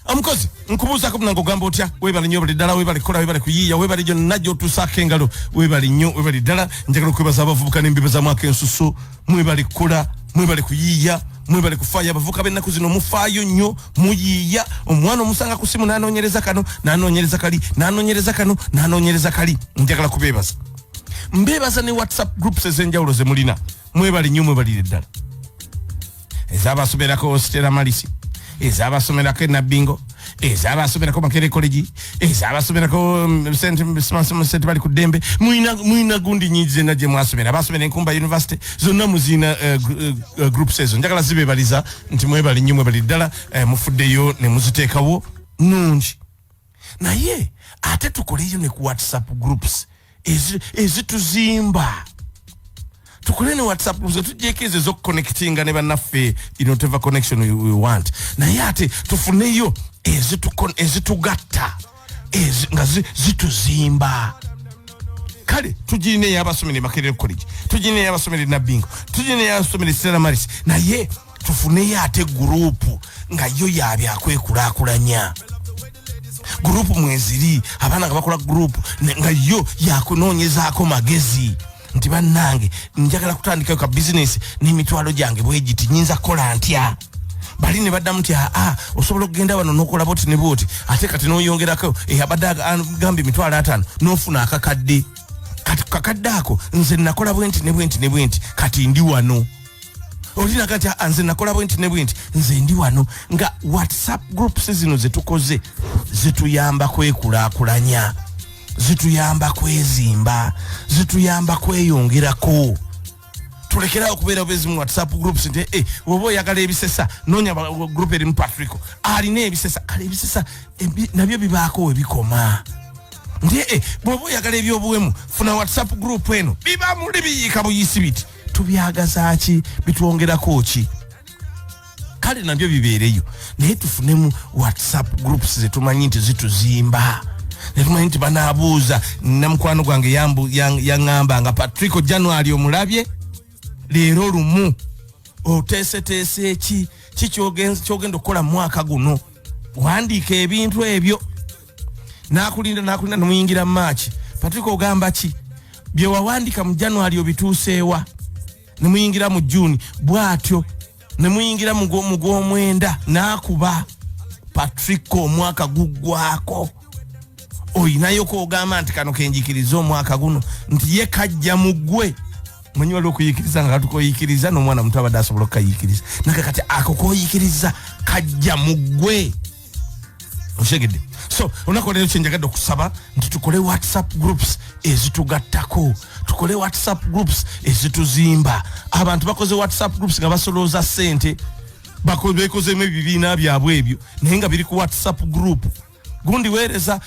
Amukozi nkubuza ko mnango gamba otya webali nnyo bali dala webali kola webali kuyiya webali jo najjo tusaka engalo webali nnyo webali dala njagala kwebaza abavubuka n'embibe za mwaka ensusu mwebali kola mwebali kuyiya mwebali kufaya abavubuka b'ennaku zino mufaayo nnyo muyiya omwana omusanga ku simu n'anoonyereza kano n'anoonyereza kali n'anoonyereza kano n'anoonyereza kali njagala kubeebaza mbeebaza ne WhatsApp groups ez'enjawulo ze mulina mwebali nnyo mwebali ddala ez'abasomerako Stella Malisi ez'abasomerako Nabingo ez'abasomerako Makerere College ez'abasomerako St. bali ku Dembe muina gundi nyize na je mwasomera abasomera Nkumba University zonna muzina groups ezo njagala zibebaliza nti mwebali nnyo mwebali ddala mufuddeyo ne muziteekawo nungi naye ate tukoleyo ne ku WhatsApp groups ezituzimba tukule ne WhatsApp groups tujekeze zo connectinga ne banaffe in whatever connection we want naye ate tufuneyo ezitugatta nga zituzimba kale tujine yabasomere Makerere College tujine yabasomere Nabingo tujine yabasomere Stella Maris naye tufuneyo ate group nga yo yabyakwekulaakulanya group mweziri abana bakola group nga yo yakunoonyezaako magezi nti bannange njagala kutandikayo ka business n'emitwalo gyange bwegiti nyinza kola ntya bali ne baddamu nti osobola okugenda wano n'okola boti ne boti ate kati n'oyongerako abadde agamba emitwalo 5 n'ofuna akakadde kati kakadde ako nze nakola bwenti ne bwenti ne bwenti kati ndi wano olina kati nze nakola bwenti ne bwenti nze ndi wano nga WhatsApp groups zino zetukoze zituyamba kwekulaakulanya zituyamba kwezimba zituyamba kweyongerako tulekera okubeera bezi mu WhatsApp groups nti wobo yagala ebisesa nonya group eri mu Patrico alina ebisesa kale ebisesa nabyo bibaako ebikoma nti wobo yagala ebyobuwemu funa WhatsApp group eno biba muli biyika buyisi biti tubyagaza ki bitwongerako ki kale nabyo bibeereyo naye tufunemu WhatsApp groups zetumanyi nti zituzimba netumanyi nti banaabuuza namukwano gwange yaŋŋamba nga Patrico January omulabye leero lumu oteeseteese eki kyogenda okukola mu mwaka guno wandiika ebintu ebyo nakulinda nemuyingira mu March Patrico ogamba ki bye wawandika mu January obituuseewa nemuyingira mu June bwatyo nemuyingira mu gw'omwenda nakuba Patrico omwaka guggwako oyinayo ko ogamba nti kano kenjikiriza omwaka guno nti ye kajja mugwe manyi wali okuyikiriza nga tukoyikiriza n'omwana muto abadde asobola okukayikiriza naye kati ako koyikiriza kajja mugwe oshegedde so onako leero kyenjagadde okusaba nti tukole WhatsApp groups ezitugattako tukole WhatsApp groups ezituzimba abantu bakoze WhatsApp groups nga basolooza ssente bekozemu ebibiina byabwe ebyo naye nga biri ku WhatsApp group gundi wereza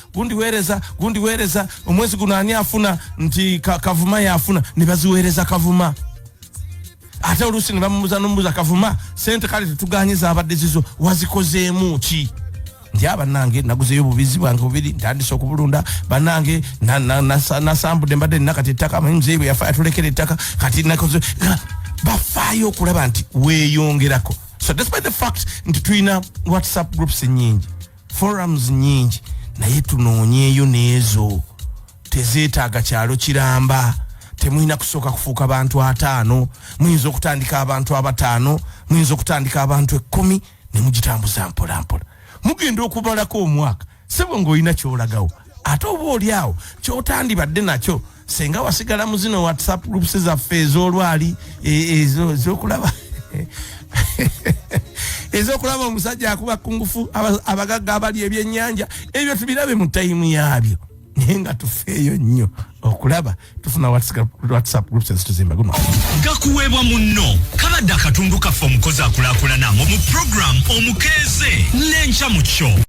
omwezi guno ani afuna nti Kavuma yafuna ne baziweereza Kavuma ate oluusi ne bamubuuza Kavuma sente kale tetuganyiza abadde zizo wazikozeemu ki nti bannange naguzeyo obubizi bwange bubiri ntandise okubulunda bannange nasambudde mbadde nina kati ettaka amanyimuzeeyi bwe yafa yatulekera ettaka kati nakoze bafaayo okulaba nti weeyongerako so despite the fact nti tulina WhatsApp groups nyingi forums nyingi naye tunoonyeeyo n'ezo tezeetaaga kyalo kiramba temulina kusooka kufuuka abantu 5 muyinza okutandika abantu 5 muyinza okutandika abantu 10 ne mugitambuza mpola mpola mugenda okubalako omwaka sebo ng'olina kyolagawo ate oba oli awo kyotandibadde nakyo senga wasigala mu zino WhatsApp groups zaffe ez'olwali ezokulaba ezokulaba omusajja akuba kungufu abagagga abali ebyennyanja ebyo tubirabe mu tayimu yaabyo naye nga tufeeyo nnyo okulaba tufuna WhatsApp groups ezituzimba guno gakuweebwa munno kabadde akatundu kaffe omukozi akulaakulana mu program omukeeze n'enkya mu kyo